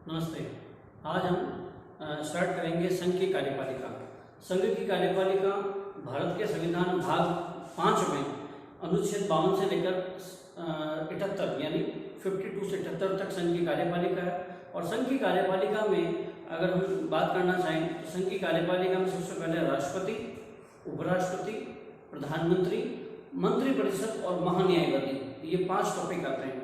नमस्ते। आज हम स्टार्ट करेंगे संघ की कार्यपालिका। संघ की कार्यपालिका भारत के संविधान भाग 5 में अनुच्छेद 52 से लेकर 78 यानी 52 से 78 तक संघ की कार्यपालिका है। और संघ की कार्यपालिका में अगर हम बात करना चाहें तो संघ की कार्यपालिका में सबसे पहले राष्ट्रपति, उपराष्ट्रपति, प्रधानमंत्री, मंत्रिपरिषद और महान्यायवादी, ये 5 टॉपिक आते हैं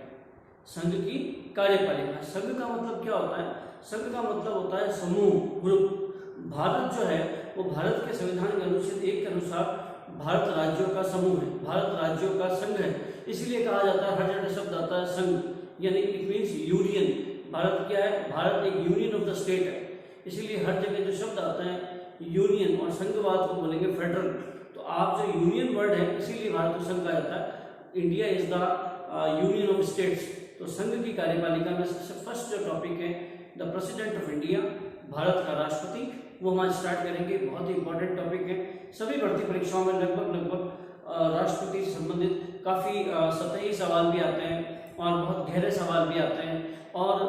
संघ की कार्यपालिका। संघ का मतलब क्या होता है? संघ का मतलब होता है समूह, ग्रुप। भारत जो है वो भारत के संविधान के अनुच्छेद 1 के अनुसार भारत राज्यों का समूह है, भारत राज्यों का संघ है। इसीलिए कहा जाता है, हर जगह शब्द आता है संघ, यानी इट मीन्स यूनियन। भारत क्या है? भारत एक यूनियन ऑफ द स्टेट है। इसीलिए हर जगह जो शब्द आता है यूनियन, और संघवाद को बोलेंगे फेडरल। तो आप जो यूनियन वर्ड है, इसीलिए भारत को संघ कहा जाता है। India is the union of states. तो संघ की कार्यपालिका में सबसे फर्स्ट जो टॉपिक है the president of India, Bharat का राष्ट्रपति, वो हम आज स्टार्ट करेंगे। बहुत ही इंपॉर्टेंट टॉपिक है। सभी भर्ती परीक्षाओं में लगभग राष्ट्रपति से संबंधित काफ़ी सतही सवाल भी आते हैं और बहुत गहरे सवाल भी आते हैं और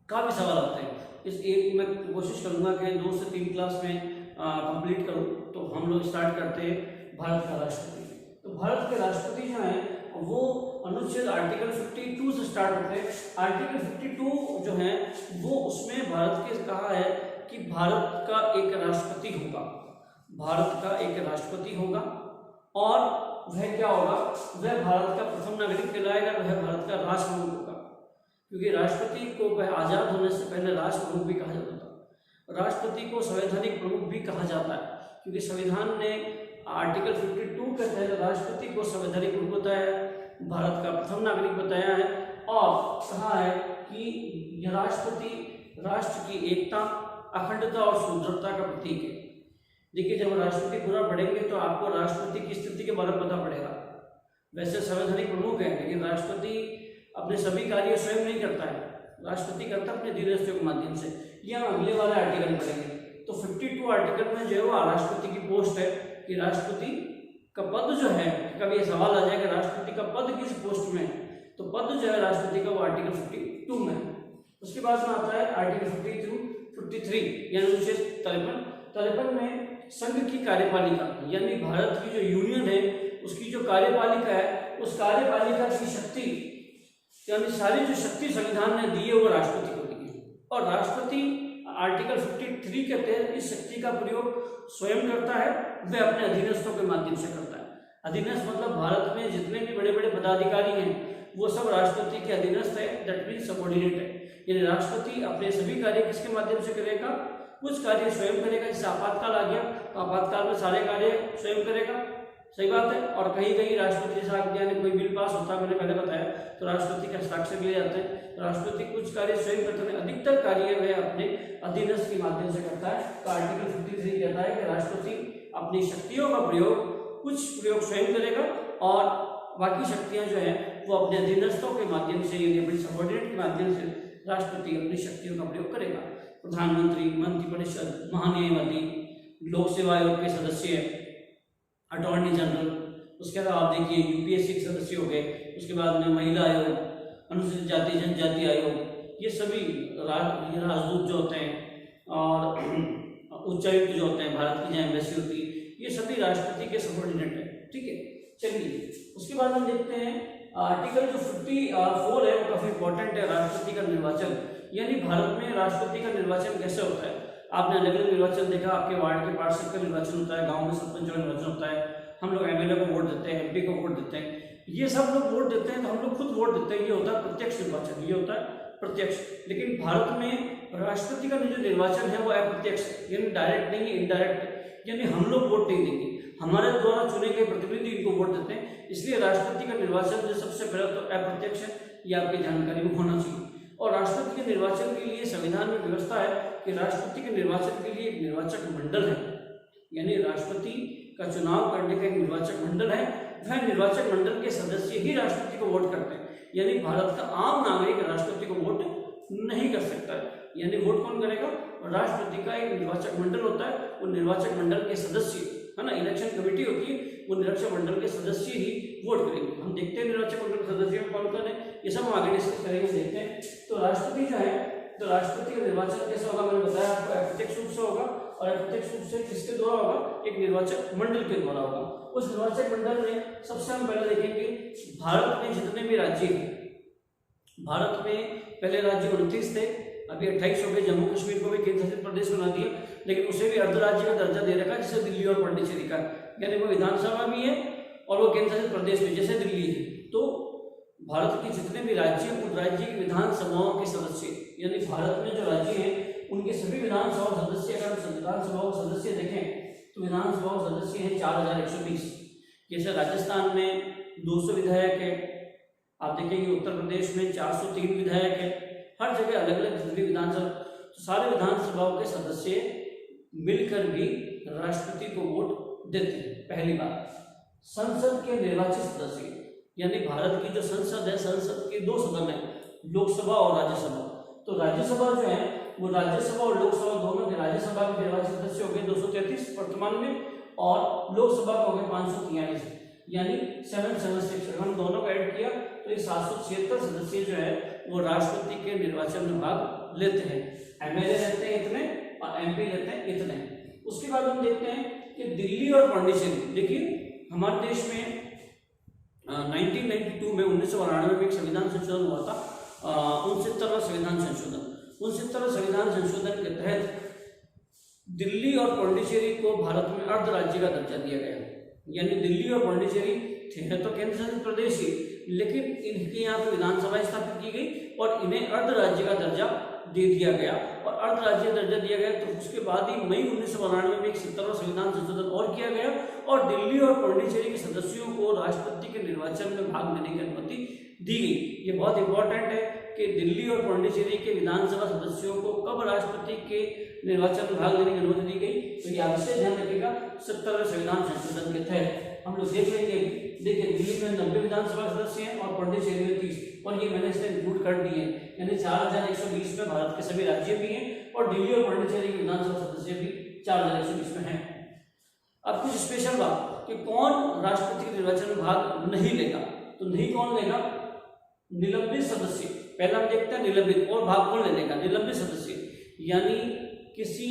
काफ़ी सवाल आते हैं। इस एक मैं कोशिश करूँगा कि 2 से 3 क्लास में कंप्लीट करूँ। तो हम लोग स्टार्ट करते हैं भारत का राष्ट्रपति। तो भारत के राष्ट्रपति जो हैं वो अनुच्छेद आर्टिकल 52 से स्टार्ट होते हैं। आर्टिकल 52 जो है वो उसमें भारत के कहा है कि भारत का एक राष्ट्रपति होगा, भारत का एक राष्ट्रपति होगा और वह क्या होगा? वह भारत का प्रथम नागरिक कहलाएगा, वह भारत का राष्ट्रप्रमुख होगा। क्योंकि राष्ट्रपति को वह आजाद होने से पहले राष्ट्रप्रमुख भी कहा जाता था। राष्ट्रपति को संवैधानिक प्रमुख भी कहा जाता है, क्योंकि संविधान ने आर्टिकल 52 के तहत राष्ट्रपति को संवैधानिक प्रमुख बताया है, भारत का प्रथम नागरिक बताया है और कहा है कि यह राष्ट्रपति राष्ट्र की एकता, अखंडता और सुदृढ़ता का प्रतीक है। देखिए, जब राष्ट्रपति पूरा पढ़ेंगे तो आपको राष्ट्रपति की स्थिति के बारे में पता पड़ेगा। वैसे संवैधानिक प्रमुख है, लेकिन राष्ट्रपति अपने सभी कार्य स्वयं नहीं करता है, राष्ट्रपति करता है अपने अधीनस्थों के माध्यम से। यह हम अगले वाले आर्टिकल में पढ़ेंगे। तो 52 आर्टिकल में जो है वो राष्ट्रपति की पोस्ट है कि राष्ट्रपति का पद जो है, कभी सवाल आ जाएगा राष्ट्रपति का पद किस पोस्ट में है, तो पद जो है राष्ट्रपति का वो आर्टिकल 52 में है। उसके बाद में आता है आर्टिकल 53 यानी अनुच्छेद 53 में संघ की कार्यपालिका, यानी भारत की जो यूनियन है उसकी जो कार्यपालिका है, उस कार्यपालिका की शक्ति, यानी सारी जो शक्ति संविधान ने दी है वो राष्ट्रपति को दी है। और राष्ट्रपति आर्टिकल 53 के तहत इस शक्ति का प्रयोग स्वयं करता है, वह अपने अधीनस्थों के माध्यम से करता है। अधीनस्थ मतलब भारत में जितने भी बड़े बड़े पदाधिकारी हैं वो सब राष्ट्रपति के अधीनस्थ है, दैट मीन्स सबऑर्डिनेट है। यानी राष्ट्रपति अपने सभी कार्य किसके माध्यम से करेगा? कुछ कार्य स्वयं करेगा। जैसे आपातकाल आ गया तो आपातकाल में सारे कार्य स्वयं करेगा, सही बात है। और कहीं कहीं राष्ट्रपति से आज्ञा ने कोई बिल पास होता है, मैंने पहले बताया, तो राष्ट्रपति के हस्ताक्षर लिए जाते हैं। तो राष्ट्रपति कुछ कार्य स्वयं करते हैं, अधिकतर कार्य वह अपने अधीनस्थ के माध्यम से करता है। तो आर्टिकल 53 कहता है कि राष्ट्रपति अपनी शक्तियों का प्रयोग, कुछ प्रयोग स्वयं करेगा और बाकी शक्तियां जो है वो अपने अधीनस्थों के माध्यम से, यानी अपने सबऑर्डिनेट के माध्यम से राष्ट्रपति अपनी शक्तियों का प्रयोग करेगा। प्रधानमंत्री, मंत्रिपरिषद, महान्यायवादी, लोक सेवा आयोग के सदस्य, अटॉर्नी जनरल, उसके बाद आप देखिए यूपीएससी के सदस्य हो गए। उसके बाद में महिला आयोग, अनुसूचित जाति जनजाति आयोग, ये सभी राजदूत जो होते हैं और उच्चायुक्त जो होते हैं, भारत की जहाँ एम्बेसी होती है, ये सभी राष्ट्रपति के सबऑर्डिनेट है। ठीक है, चलिए उसके बाद हम देखते हैं आर्टिकल जो 54 है वो काफी इंपॉर्टेंट है, राष्ट्रपति का निर्वाचन। यानी भारत में राष्ट्रपति का निर्वाचन कैसे होता है? आपने अलग अलग निर्वाचन देखा, आपके वार्ड के पार्षद का निर्वाचन होता है, गांव में सरपंच का निर्वाचन होता है, हम लोग एमएलए को वोट देते हैं, एमपी को वोट देते हैं, ये सब लोग वोट देते हैं, तो हम लोग खुद वोट देते हैं, ये होता है प्रत्यक्ष निर्वाचन, ये होता है प्रत्यक्ष। लेकिन भारत में राष्ट्रपति का जो निर्वाचन है वो अप्रत्यक्ष, यानी डायरेक्ट नहीं, इनडायरेक्ट, यानी हम लोग वोट नहीं देंगे, हमारे द्वारा चुने गए प्रतिनिधि इनको वोट देते हैं। इसलिए राष्ट्रपति का निर्वाचन जो सबसे पहले तो अप्रत्यक्ष है, ये आपकी जानकारी में होना चाहिए। और राष्ट्रपति के निर्वाचन के लिए संविधान में व्यवस्था है कि राष्ट्रपति के निर्वाचन के लिए एक निर्वाचक मंडल है, यानी राष्ट्रपति का चुनाव करने का एक निर्वाचक मंडल है। वह निर्वाचक मंडल के सदस्य ही राष्ट्रपति को वोट करते हैं, यानी भारत का आम नागरिक राष्ट्रपति को वोट नहीं कर सकता है। यानी वोट कौन करेगा? राष्ट्रपति का एक निर्वाचक मंडल होता है, वो निर्वाचक मंडल के सदस्य है ना, इलेक्शन कमेटी होती है, वो निर्वाचक मंडल के सदस्य ही वोट करेंगे। हम देखते हैं निर्वाचक मंडल के सदस्य कौन कौन है, ये सब हम आगे डिस्कस करेंगे, देखते हैं। तो राष्ट्रपति जो है तो राष्ट्रपति का निर्वाचन कैसा होगा, मैंने बताया आपको, अप्रत्यक्ष रूप से होगा। और अप्रत्यक्ष रूप से किसके द्वारा होगा, एक निर्वाचक मंडल के द्वारा होगा। उस निर्वाचक मंडल में सबसे हम पहले देखेंगे भारत में जितने भी राज्य हैं, भारत में पहले राज्य 29 थे, अभी 28 हो गए। जम्मू कश्मीर को भी केंद्र शासित प्रदेश बना दिया, लेकिन उसे भी अर्ध राज्य का दर्जा दे रखा है, जैसे दिल्ली और पांडिचेरी का, यानी वो विधानसभा भी है और वो केंद्र शासित प्रदेश भी, जैसे दिल्ली है। तो भारत के जितने भी राज्य, उन राज्य की विधानसभाओं के सदस्य, यानी भारत में जो राज्य हैं उनके सभी विधानसभा सदस्य, अगर हम विधानसभाओं के सदस्य देखें तो विधानसभाओं सदस्य हैं 4120। जैसे राजस्थान में 200 विधायक है, आप देखेंगे उत्तर प्रदेश में 403 विधायक है, हर जगह अलग अलग जितनी विधानसभा, तो सारे विधानसभाओं के सदस्य मिलकर भी राष्ट्रपति को वोट देते हैं। पहली बात, संसद के निर्वाचित सदस्य, यानी भारत की जो संसद है, संसद के 2 सदन है, लोकसभा और राज्यसभा। तो राज्यसभा जो है वो राज्यसभा और लोकसभा दोनों के, राज्यसभा के निर्वाचित सदस्य हो गए 233 वर्तमान में, और लोकसभा को हो गए 543, यानी 776। अगर हम दोनों को ऐड किया तो ये 776 सदस्य जो है वो राष्ट्रपति के निर्वाचन में भाग लेते हैं। एमएलए रहते हैं इतने और एमपी रहते हैं इतने। उसके बाद हम देखते हैं कि दिल्ली और पांडिचेरी, देखिए हमारे देश में 1992 में 1992 में एक संविधान संशोधन हुआ था, 69वां संविधान संशोधन। 69वें संविधान संशोधन के तहत दिल्ली और पांडिचेरी को भारत में अर्ध राज्य का दर्जा दिया गया, यानी दिल्ली और पांडिचेरी थे तो केंद्र शासित प्रदेश ही, लेकिन इनके यहाँ पे विधानसभा स्थापित की गई और इन्हें अर्ध राज्य का दर्जा दे दिया गया। और अर्ध राज्य दर्जा दिया गया तो उसके बाद ही मई 1992 में एक 70वां संविधान संशोधन और किया गया और दिल्ली और पांडिचेरी के सदस्यों को राष्ट्रपति के निर्वाचन में भाग लेने की अनुमति दी गई। ये बहुत इंपॉर्टेंट है कि दिल्ली और पांडिचेरी के विधानसभा सदस्यों को कब राष्ट्रपति के निर्वाचन में भाग लेने की अनुमति दी गई, तो ये आपसे ध्यान रखिएगा 70वें संविधान संशोधन के तहत। हम लोग देख लेंगे, देखिए दिल्ली में 90 विधानसभा सदस्य हैं और पांडिचेरी में 30, और ये मैंने इसमें इंक्लूड कर दिए हैं, यानी 4120 में भारत के सभी राज्य भी हैं और दिल्ली और पांडिचेरी के विधानसभा सदस्य भी 4120 में हैं। अब कुछ स्पेशल बात कि कौन राष्ट्रपति के निर्वाचन में भाग नहीं लेगा, तो नहीं कौन लेगा, निलंबित सदस्य। पहला हम देखते हैं निलंबित, और भाग कौन लेने का, निलंबित सदस्य, यानी किसी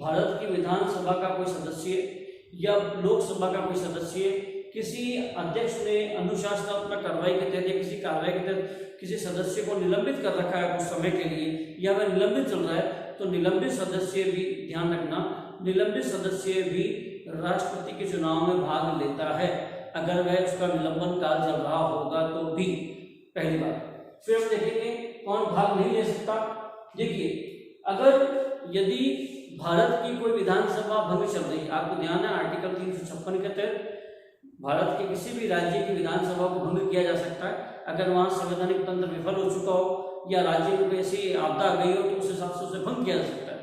भारत की विधानसभा का कोई सदस्य या लोकसभा का कोई सदस्य किसी अध्यक्ष ने अनुशासनात्मक कार्रवाई के तहत या किसी कार्रवाई के तहत किसी सदस्य को निलंबित कर रखा है कुछ समय के लिए, या वह निलंबित चल रहा है, तो निलंबित सदस्य भी, ध्यान रखना, निलंबित सदस्य भी राष्ट्रपति के चुनाव में भाग लेता है अगर वह उसका निलंबन काल चल रहा होगा तो भी। पहली बात। फिर हम देखेंगे कौन भाग नहीं ले सकता। देखिए, अगर यदि भारत की कोई विधानसभा भंग चल रही है, आपको ध्यान है आर्टिकल 356 के तहत भारत के किसी भी राज्य की विधानसभा को भंग किया जा सकता है अगर वहां संवैधानिक तंत्र विफल हो चुका हो या राज्य में कोई ऐसी आपदा आ गई हो तो उस हिसाब से उसे भंग किया जा सकता है।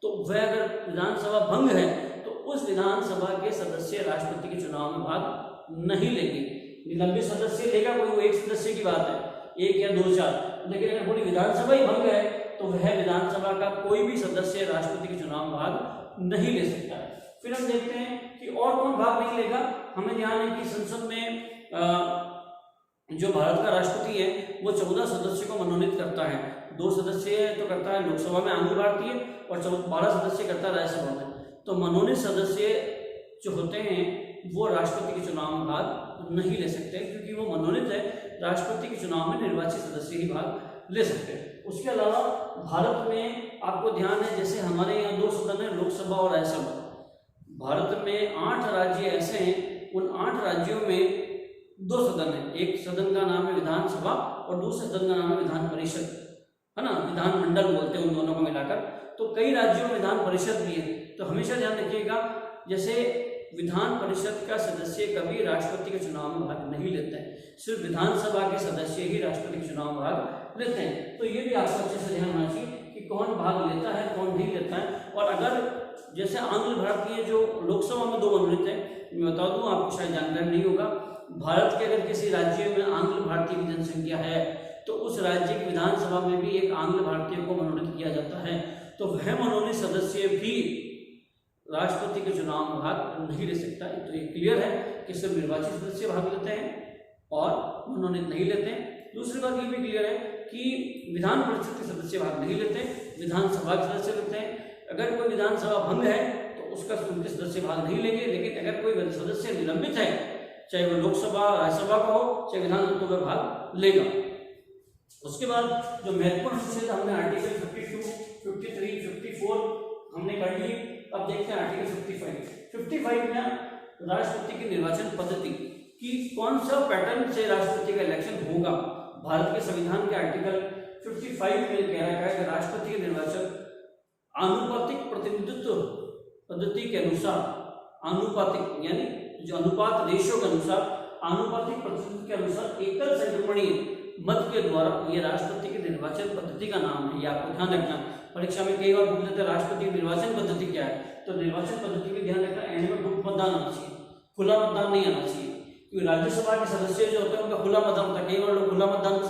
तो वह अगर विधानसभा भंग है तो उस विधानसभा के सदस्य राष्ट्रपति के चुनाव में भाग नहीं लेंगे। निलंबित सदस्य लेगा कोई, वो एक सदस्य की बात है, 1 या 2 4, लेकिन अगर पूरी विधानसभा ही भंग है तो वह विधानसभा का कोई भी सदस्य राष्ट्रपति के चुनाव में भाग नहीं ले सकता है। फिर हम देखते हैं कि और कौन भाग नहीं लेगा। हमें ध्यान है कि संसद में जो भारत का राष्ट्रपति है वो 14 सदस्य को मनोनीत करता है। 2 सदस्य तो करता है लोकसभा में आंध्र भारतीय और 12 सदस्य करता है राज्यसभा में। तो मनोनीत सदस्य जो होते हैं वो राष्ट्रपति के चुनाव में भाग नहीं ले सकते क्योंकि वो मनोनीत है, राष्ट्रपति के चुनाव में निर्वाचित सदस्य ही भाग ले सकते हैं। उसके अलावा भारत में आपको ध्यान है जैसे हमारे यहाँ 2 सदन है, लोकसभा और राज्यसभा। भारत में 8 राज्य ऐसे हैं, उन 8 राज्यों में 2 सदन है, एक सदन का नाम है विधानसभा और दूसरे सदन का नाम है विधान परिषद, है ना, विधानमंडल बोलते हैं उन दोनों को मिलाकर। तो कई राज्यों में विधान परिषद भी है। तो हमेशा ध्यान रखिएगा जैसे विधान परिषद का सदस्य कभी राष्ट्रपति के चुनाव में भाग नहीं लेते हैं, सिर्फ विधानसभा के सदस्य ही राष्ट्रपति के चुनाव में भाग लेते हैं। तो ये भी आपको अच्छे से ध्यान होना चाहिए कि कौन भाग लेता है कौन नहीं लेता है। और अगर जैसे आंध्र भारतीय जो लोकसभा में 2 मनोनीत है, मैं बता दूं आपको शायद जानकारी नहीं होगा, भारत के अगर किसी राज्य में आंग्ल भारतीय की जनसंख्या है तो उस राज्य की विधानसभा में भी एक आंग्ल भारतीय को मनोनीत किया जाता है। तो वह मनोनीत सदस्य भी राष्ट्रपति के चुनाव में भाग नहीं ले सकता। तो ये क्लियर है कि सिर्फ निर्वाचित सदस्य भाग लेते हैं और मनोनीत नहीं लेते हैं। दूसरी बात ये भी क्लियर है कि विधान परिषद के सदस्य भाग नहीं लेते, विधानसभा के सदस्य लेते हैं। अगर कोई विधानसभा भंग है तो उसका उनके सदस्य भाग नहीं लेंगे, लेकिन अगर कोई सदस्य निलंबित है, चाहे वो लोकसभा राज्यसभा का हो चाहे विधानसभा में, भाग लेगा। उसके बाद जो महत्वपूर्ण अनुच्छेद हमने आर्टिकल 52, 53, 54 हमने कर लिए। अब देखते हैं आर्टिकल 55 में राष्ट्रपति की निर्वाचन पद्धति कि कौन सा पैटर्न से राष्ट्रपति का इलेक्शन होगा। भारत के संविधान के आर्टिकल 55 में कह रखा है कि राष्ट्रपति के निर्वाचन आनुपातिक प्रतिनिधित्व पद्धति के अनुसार, आनुपातिक यानी जो अनुपात रेशियो के अनुसार, आनुपातिक प्रतिनिधित्व के अनुसार एकल संक्रमणीय मत के द्वारा, ये राष्ट्रपति की निर्वाचन पद्धति का नाम है, ये आपको ध्यान रखना। परीक्षा में कई बार पूछ लेते हैं राष्ट्रपति की निर्वाचन पद्धति क्या है, तो निर्वाचन पद्धति में ध्यान रखना, एंड में गुप्त मतदान आना चाहिए, खुला मतदान नहीं आना चाहिए। क्योंकि राज्यसभा के सदस्य जो होते हैं उनका खुला मतदान होता है, कई बार लोग खुला मतदान को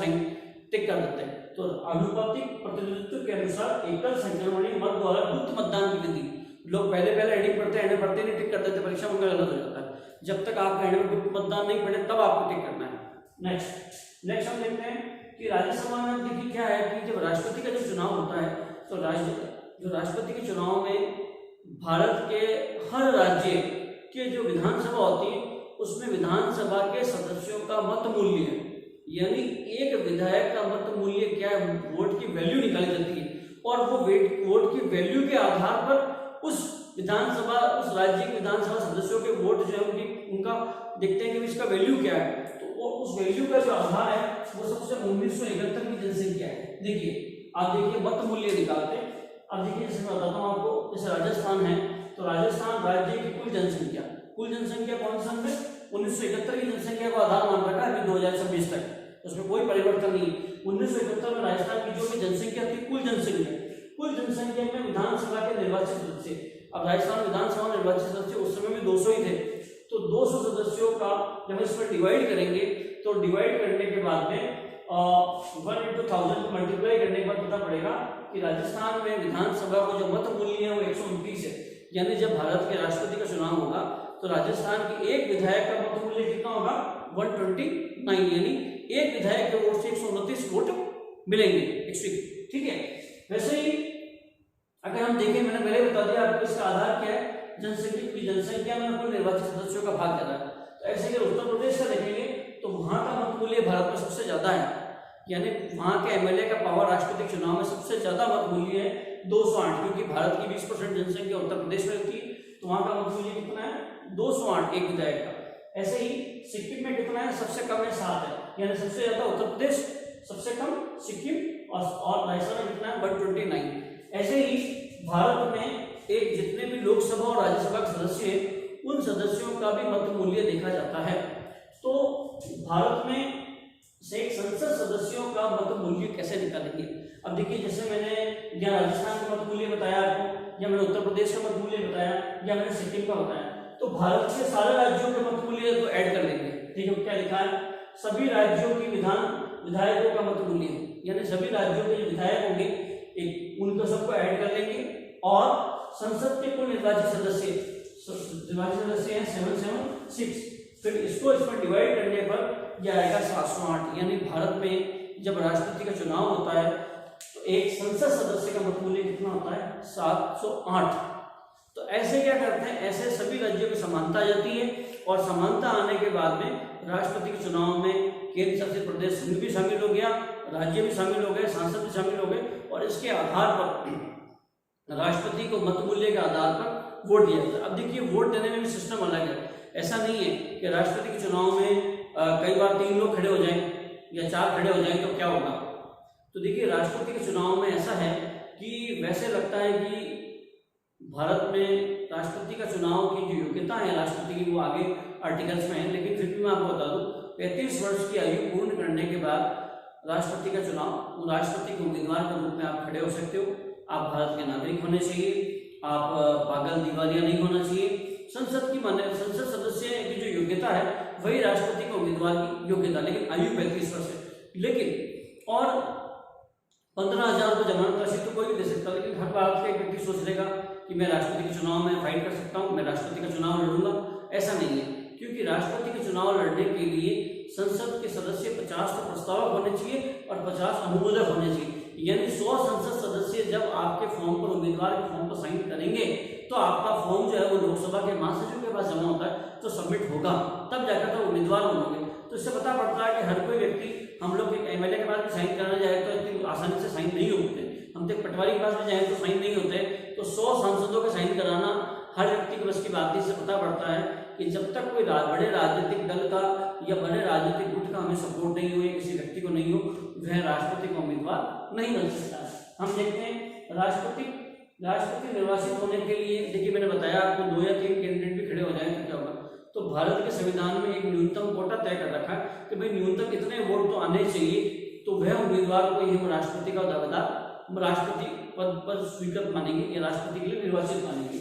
टिक कर देते हैं। तो अनुपातिक प्रतिनिधित्व के अनुसार एकल संक्रमणीय मत द्वारा गुप्त मतदान की विधि, लोग पहले एडिंग पढ़ते हैं, एंड पढ़ते नहीं, टिक कर देते, परीक्षा में गलत हो जाता है। जब तक आपका एंड में गुप्त मतदान नहीं पढ़े तब आपको टिक करना है। नेक्स्ट हम देखते हैं कि राज्यसभा में देखिए क्या है कि जब राष्ट्रपति का जो चुनाव होता है तो जो राष्ट्रपति के चुनाव में भारत के हर राज्य के जो विधानसभा होती है उसमें विधानसभा के सदस्यों का मत मूल्य है, यानी एक विधायक का मत मूल्य क्या है, वोट की वैल्यू निकाली जाती है और वो वोट की वैल्यू के आधार पर उस विधानसभा, उस राज्य के विधानसभा सदस्यों के वोट जो है उनका देखते हैं कि इसका वैल्यू क्या है। तो उस वैल्यू का जो आधार है वो सबसे 1971 की जनसंख्या है। देखिए आप देखिए मत मूल्य निकालते हैं। अब देखिए जैसे मैं बताता हूँ आपको, जैसे राजस्थान है तो राजस्थान राज्य की कुल जनसंख्या कौन सा है, 1971 की जनसंख्या को आधार मान रखा है अभी 2026 तक, उसमें कोई परिवर्तन नहीं है। 1971 में राजस्थान की जो भी जनसंख्या थी, कुल जनसंख्या में विधानसभा के निर्वाचित सदस्य, अब राजस्थान विधानसभा निर्वाचित सदस्य उस समय में 200 ही थे, तो 200 सदस्यों का जब इस पर डिवाइड करेंगे तो डिवाइड करने के बाद में 1/1000 को मल्टीप्लाई करने के बाद पता पड़ेगा कि राजस्थान में विधानसभा को जो मत मूल्य है वो 129 है। यानी जब भारत के राष्ट्रपति का चुनाव होगा तो राजस्थान के एक विधायक का मत मूल्य कितना होगा, 129, यानी एक विधायक के वोट से 129 वोट मिलेंगे। ठीक है। वैसे ही अगर हम देखें, मैंने पहले बता दिया आपको इसका आधार क्या है, जनसंख्या में कुल निर्वाचित सदस्यों का भाग क्या है। तो ऐसे अगर उत्तर प्रदेश का देखेंगे तो वहां का मत मूल्य भारत में सबसे ज्यादा है, यानी वहां के एमएलए का पावर राष्ट्रपति चुनाव में सबसे ज्यादा मत मूल्य है 208, क्योंकि भारत की 20% जनसंख्या उत्तर प्रदेश में रहती है, तो वहां का मत मूल्य कितना है, 208 एक विधायक का। ऐसे ही सिक्किम में कितना है, सबसे कम है 7 है, यानी सबसे ज्यादा उत्तर प्रदेश, सबसे कम सिक्किम, और राजस्थान में कितना है 129। ऐसे ही भारत में एक जितने भी लोकसभा और राज्यसभा के सदस्य हैं उन सदस्यों का भी मत मूल्य देखा जाता है। तो भारत में से एक संसद सदस्यों का मत मूल्य कैसे निकालेंगे। अब देखिए, जैसे मैंने या राजस्थान का मत मूल्य बताया आपको, या मैंने उत्तर प्रदेश का मत मूल्य बताया, या मैंने सिक्किम का बताया, तो भारत के सारे राज्यों के मत मूल्य को ऐड कर लेंगे। ठीक है, क्या लिखा है, सभी राज्यों की विधायकों का मत मूल्य, यानी सभी राज्यों के जो विधायक होंगे एक उनको सबको ऐड कर लेंगे, और संसद के कुल निर्वाचित सदस्य हैं 776, फिर इसको इस पर डिवाइड करने पर यह आएगा 708। यानी भारत में जब राष्ट्रपति का चुनाव होता है तो एक संसद सदस्य का मत मूल्य कितना होता है, 708। तो ऐसे क्या करते हैं, ऐसे सभी राज्यों की समानता आ जाती है, और समानता आने के बाद में राष्ट्रपति के चुनाव में केंद्र शासित प्रदेश संघ भी शामिल हो गया, राज्य भी शामिल हो गए, सांसद भी शामिल हो गए, और इसके आधार पर राष्ट्रपति को मत मूल्य के आधार पर वोट दिया जाता है। अब देखिए, वोट देने में भी सिस्टम अलग है। ऐसा नहीं है कि राष्ट्रपति के चुनाव में कई बार 3 लोग खड़े हो जाएं या 4 खड़े हो जाएं तो क्या होगा। तो देखिए, राष्ट्रपति के चुनाव में ऐसा है कि वैसे लगता है कि भारत में राष्ट्रपति का चुनाव की जो योग्यता है राष्ट्रपति की वो आगे आर्टिकल्स में है, लेकिन फिर भी मैं आपको बता दूं 35 वर्ष की आयु पूर्ण करने के बाद राष्ट्रपति का चुनाव, राष्ट्रपति के उम्मीदवार के रूप में आप खड़े हो सकते हो। आप भारत के नागरिक होने चाहिए, आप पागल दीवालिया नहीं होना चाहिए। संसद सदस्य की जो योग्यता है वही राष्ट्रपति के उम्मीदवार की योग्यता, लेकिन आयु 35 वर्ष है। लेकिन और 15,000 रुपये जमानत राशि तो कोई भी दे सकता, लेकिन हर भारत का एक व्यक्ति सोच लेगा कि मैं राष्ट्रपति के चुनाव में फाइट कर सकता हूँ, मैं राष्ट्रपति का चुनाव लड़ूंगा। ऐसा नहीं है, क्योंकि राष्ट्रपति के चुनाव लड़ने के लिए संसद के सदस्य 50 तो प्रस्तावक होने चाहिए और 50 अनुमोदक होने चाहिए। यानी 100 संसद सदस्य जब आपके फॉर्म पर, उम्मीदवार के फॉर्म पर साइन करेंगे तो आपका फॉर्म जो है वो लोकसभा के महासचिव के पास जमा होता है तो सबमिट होगा, तब जाकर तो उम्मीदवार बनोगे। तो इससे पता पड़ता है कि हर कोई व्यक्ति, हम लोग एक एमएलए के पास भी साइन कराना जाए तो इतनी आसानी से साइन नहीं होते, हम तो पटवारी के पास भी जाए तो साइन नहीं होते। तो 100 सांसदों का साइन कराना हर व्यक्ति की बस की बात नहीं। से पता पड़ता है कि जब तक कोई बड़े राजनीतिक दल का या बड़े राजनीतिक गुट का हमें सपोर्ट नहीं हो या किसी व्यक्ति को नहीं हो, वह राष्ट्रपति का उम्मीदवार नहीं बन सकता है। हम देखते हैं राष्ट्रपति निर्वाचित होने के लिए, देखिए मैंने बताया आपको 2 या 3 कैंडिडेट भी खड़े हो जाए तो क्या होगा। तो भारत के संविधान में एक न्यूनतम कोटा तय कर रखा है कि भाई न्यूनतम इतने वोट तो आने चाहिए, तो वह उम्मीदवार को ही हम राष्ट्रपति का दावेदार, राष्ट्रपति पद पर स्वीकृत मानेंगे या राष्ट्रपति के लिए निर्वाचित मानेंगे।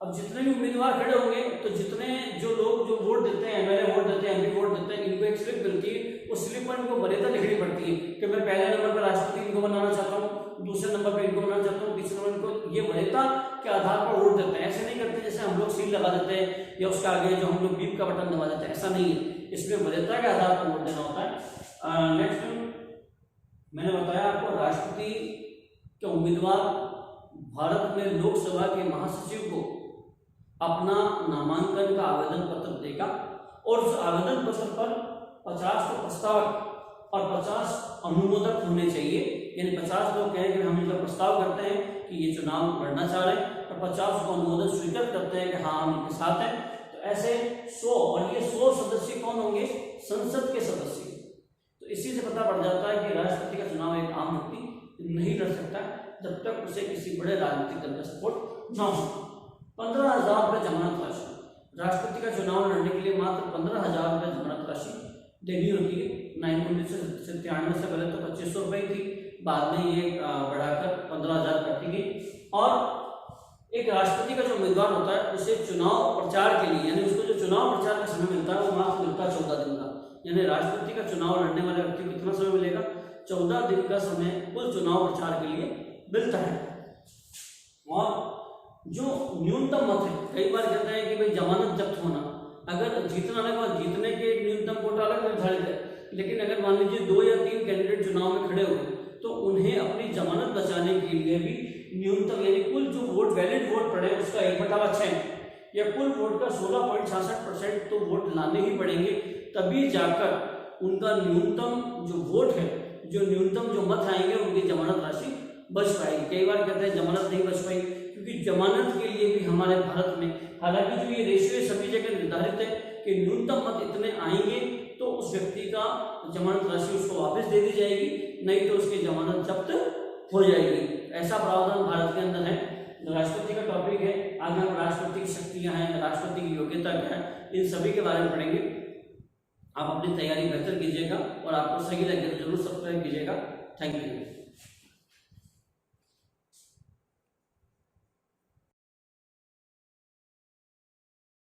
अब जितने भी उम्मीदवार खड़े होंगे तो जितने जो लोग जो वोट देते हैं, एमएलए वोट देते हैं, एमपी वोट देते हैं, इनको एक स्लिप मिलती है। उस स्लिप पर इनको वरीयता लिखनी पड़ती है कि मैं पहले नंबर पर राष्ट्रपति इनको बनाना चाहता हूँ, दूसरे नंबर पर इनको बनाना चाहता हूँ, तीसरे नंबर इनको, ये वरीयता के आधार पर वोट देते हैं। ऐसे नहीं करते जैसे हम लोग सील लगा देते हैं या उसके आगे जो हम लोग बीप का बटन दबा देते हैं, ऐसा नहीं है। इसमें वरीयता के आधार पर वोट देना होता है। नेक्स्ट मैंने बताया आपको, राष्ट्रपति के उम्मीदवार भारत में लोकसभा के महासचिव को अपना नामांकन का आवेदन पत्र देगा और उस आवेदन पत्र पर 50 तो प्रस्तावक और 50 अनुमोदक होने चाहिए। यानी 50 लोग कहें कि हम इनका प्रस्ताव करते हैं कि ये चुनाव लड़ना चाह रहे हैं और 50 को अनुमोदन स्वीकृत करते हैं कि हाँ हम इनके साथ हैं। तो ऐसे 100, और ये 100 सदस्य कौन होंगे? संसद के सदस्य। तो इसी से पता पड़ जाता है कि राष्ट्रपति का चुनाव एक आम व्यक्ति नहीं लड़ सकता जब तक उसे किसी बड़े राजनीतिक दल का सपोर्ट न हो। 15,000 रुपये जमानत राशि, राष्ट्रपति का चुनाव लड़ने के लिए मात्र 15,000 रुपये जमानत राशि देनी होती है। 1993 से पहले तो 2500 रुपये थी, बाद में ये बढ़ाकर 15,000 कर दी गई। और एक राष्ट्रपति का जो उम्मीदवार होता है उसे चुनाव प्रचार के लिए, यानी उसको जो चुनाव प्रचार का समय मिलता है वो मात्र मिलता है 14 दिन का। यानी राष्ट्रपति का चुनाव लड़ने वाले व्यक्ति को कितना समय मिलेगा? 14 दिन का समय कुल चुनाव प्रचार के लिए मिलता है। और जो न्यूनतम मत है, कई बार कहते हैं कि भाई जमानत जब्त होना, अगर जीतना अलग, जीतने के न्यूनतम कोटा अलग निर्धारित है, लेकिन अगर मान लीजिए 2 या 3 कैंडिडेट चुनाव में खड़े हुए तो उन्हें अपनी जमानत बचाने के लिए भी न्यूनतम, यानी कुल जो वोट वैलिड वोट पड़े उसका 1/6 या कुल वोट का 16.66% तो वोट लाने ही पड़ेंगे, तभी जाकर उनका न्यूनतम जो वोट है, जो न्यूनतम जो मत आएंगे उनकी जमानत राशि बच पाएगी। कई बार कहते हैं जमानत नहीं बच पाई, क्योंकि जमानत के लिए भी हमारे भारत में, हालांकि जो ये रेशियो सभी जगह निर्धारित है कि न्यूनतम मत इतने आएंगे तो उस व्यक्ति का जमानत राशि उसको वापस दे दी जाएगी, नहीं तो उसकी जमानत जब्त हो जाएगी। ऐसा प्रावधान भारत के अंदर है। राष्ट्रपति का टॉपिक है, आगे हम राष्ट्रपति की शक्तियां हैं, राष्ट्रपति की योग्यता क्या है, इन सभी के बारे में पढ़ेंगे। आप अपनी तैयारी बेहतर कीजिएगा और आपको सही लगे तो जरूर सब्सक्राइब कीजिएगा। Thank you.